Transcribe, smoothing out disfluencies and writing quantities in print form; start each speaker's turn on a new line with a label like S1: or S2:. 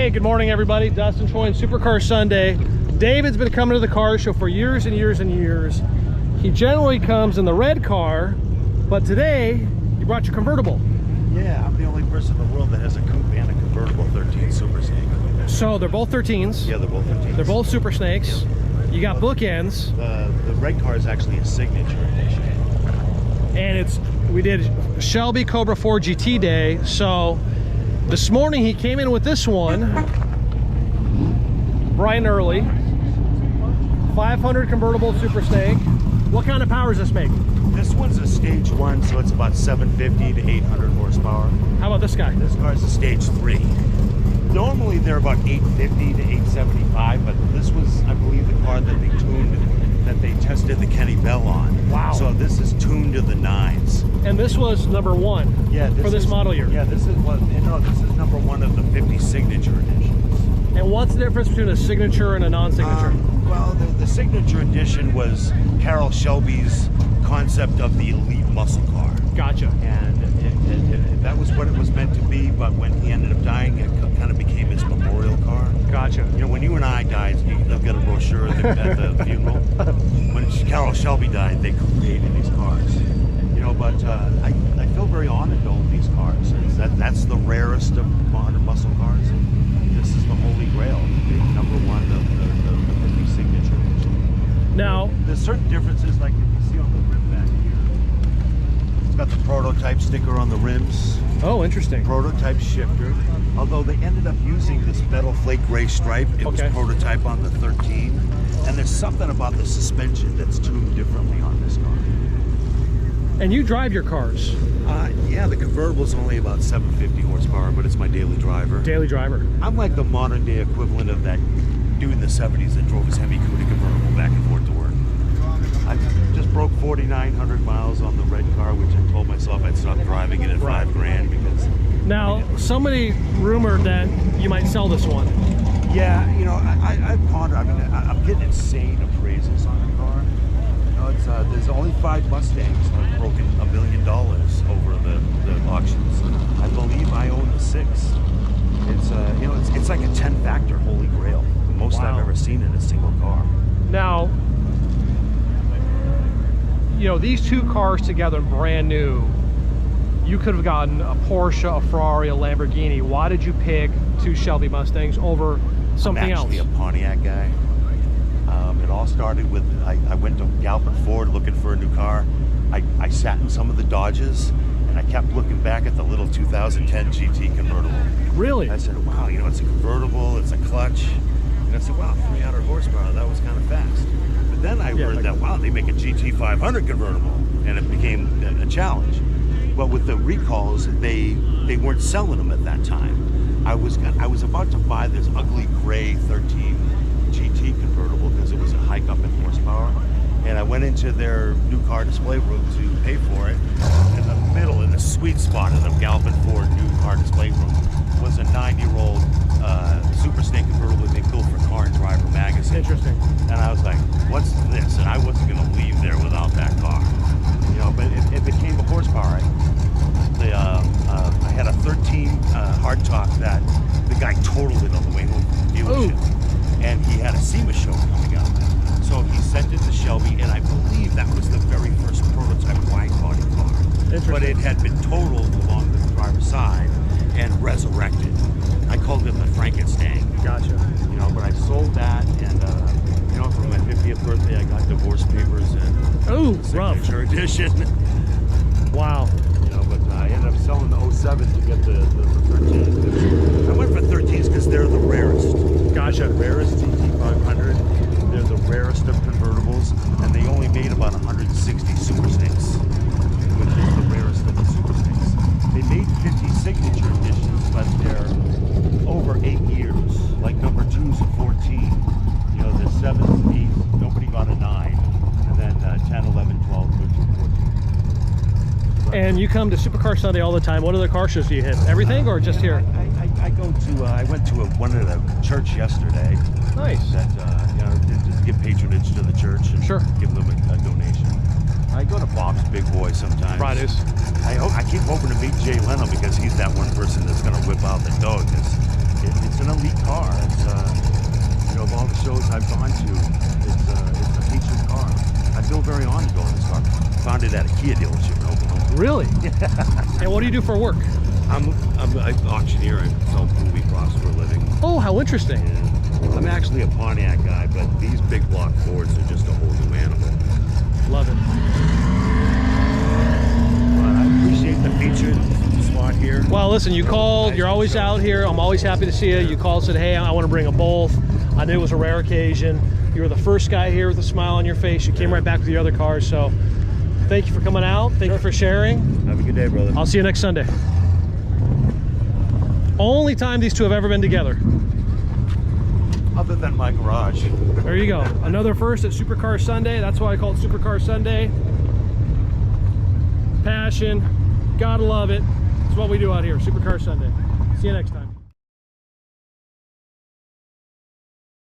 S1: Hey, good morning everybody. Dustin Troy and Supercar Sunday. David's been coming to the car show for years and years and years. He generally comes in the red car, but today you brought your convertible.
S2: Yeah, I'm the only person in the world that has a coupe and a convertible 13 Super Snake.
S1: So they're both 13s.
S2: Yeah, they're both 13s.
S1: They're both Super Snakes. You got bookends.
S2: The red car is actually a signature edition.
S1: And we did Shelby Cobra 4 GT day. So this morning he came in with this one, bright and early. 500 convertible Super Snake. What kind of power does this make?
S2: This one's a stage 1, so it's about 750 to 800 horsepower.
S1: How about this guy?
S2: This car's a stage 3. Normally they're about 850 to 875, but this was, I believe, the car that they tuned, that they tested the Kenny Bell on.
S1: Wow.
S2: So this is tuned to the 9s.
S1: And this was number 1 for this model year.
S2: Yeah, this is number 1 of the 50 signature editions.
S1: And what's the difference between a signature and a non-signature?
S2: Well, the signature edition was Carroll Shelby's concept of the elite muscle car.
S1: Gotcha.
S2: And that was what it was meant to be, but when he ended up dying, it kind of became his memorial car.
S1: Gotcha.
S2: You know, when you and I died, they'll get a brochure at the funeral. When Carroll Shelby died, they created these cars. You know, but I feel very honored to own these cars. That's the rarest of modern muscle cars. This is the holy grail, the number 1 of the 50 signature edition.
S1: Now,
S2: there's certain differences, like if you see on the rim back here. It's got the prototype sticker on the rims.
S1: oh, interesting.
S2: Prototype shifter. Although they ended up using this metal flake gray stripe, it was prototype on the 13. And there's something about the suspension that's tuned differently on this car.
S1: And you drive your cars?
S2: Yeah, the convertible's only about 750 horsepower, but it's my daily driver.
S1: Daily driver.
S2: I'm like the modern day equivalent of that dude in the 70s that drove his Hemi Coupe convertible back and forth to work. I just broke 4,900 miles on the red car, which I told myself I'd stop driving it at $5,000 because...
S1: Now, somebody rumored that you might sell this one.
S2: Yeah, you know, I pondered. I mean, I'm getting insane appraisals on the car. You know, there's only 5 Mustangs that have broken $1 million over the auctions. I believe I own the 6. It's you know, it's like a 10-factor holy grail. The most I've ever seen in a single car.
S1: Now, you know, these two cars together, brand new, you could have gotten a Porsche, a Ferrari, a Lamborghini. Why did you pick 2 Shelby Mustangs over something else?
S2: I'm actually a Pontiac guy. It all started with, I went to Galpin Ford looking for a new car. I sat in some of the Dodges, and I kept looking back at the little 2010 GT convertible.
S1: Really?
S2: I said, wow, you know, it's a convertible, it's a clutch. And I said, wow, 300 horsepower, that was kind of fast. But then I heard that, wow, they make a GT500 convertible, and it became a challenge. But with the recalls, they weren't selling them at that time. I was about to buy this ugly gray 13 GT convertible because it was a hike up in horsepower. And I went into their new car display room to pay for it. In the middle, in the sweet spot of the Galpin Ford new car display room, was a 9-year-old Super Snake convertible they built for Car and Driver magazine.
S1: Interesting.
S2: And I was like, what's this? And I wasn't going to leave there without that car. You know, but it became a horsepower. I had a 13 hardtop that the guy totaled it on the way home from the dealership. Ooh. And he had a SEMA show coming up. So he sent it to Shelby, and I believe that was the very first prototype wide body car. But it had been totaled along the driver's side and resurrected. I called it the Frankenstein.
S1: Gotcha.
S2: You know, but I sold that, and you know, for my 50th birthday, I got divorce papers and signature edition.
S1: Wow.
S2: You know, but I ended up selling the 07 to get the 13s. I went for 13s because they're the rarest.
S1: Gotcha.
S2: The rarest GT500. They're the rarest of convertibles, and they only made about 160 Super Snakes, which is the rarest of the Super Snakes. They made 50 signature editions, but they're over 8 years. Like number 2's a 14. You know, the 7th, 8th, nobody got a 9. And then 10, 11, 12, 13, 14.
S1: And you come to Supercar Sunday all the time. What other car shows do you hit? Everything or just here?
S2: I went to one at a church yesterday.
S1: Nice.
S2: That, you know, just to give patronage to the church and give them a donation. I go to Bob's Big Boy sometimes.
S1: Fridays.
S2: I keep hoping to meet Jay Leno because he's that one person that's going to whip out the dough. it's an elite car. It's you know, of all the shows I've gone to, it's a featured car. I feel very honored to own this car. Found it at a Kia dealership in Oklahoma.
S1: Really? Yeah. And what do you do for work?
S2: I'm an auctioneer. I sell movie props for a living.
S1: Oh, how interesting.
S2: And I'm actually a Pontiac guy, but these big block Fords are just a whole new animal.
S1: Love it.
S2: But I appreciate the featured spot here.
S1: Well, listen, you called. You're always out here. I'm always happy to see you. You called, said, hey, I want to bring them both. I knew it was a rare occasion. You were the first guy here with a smile on your face. You came right back with your other cars. So thank you for coming out. Thank you for sharing.
S2: Have a good day, brother.
S1: I'll see you next Sunday. Only time these two have ever been together.
S2: Other than my garage.
S1: There you go. Another first at Supercar Sunday. That's why I call it Supercar Sunday. Passion. Gotta love it. It's what we do out here. Supercar Sunday. See you next time.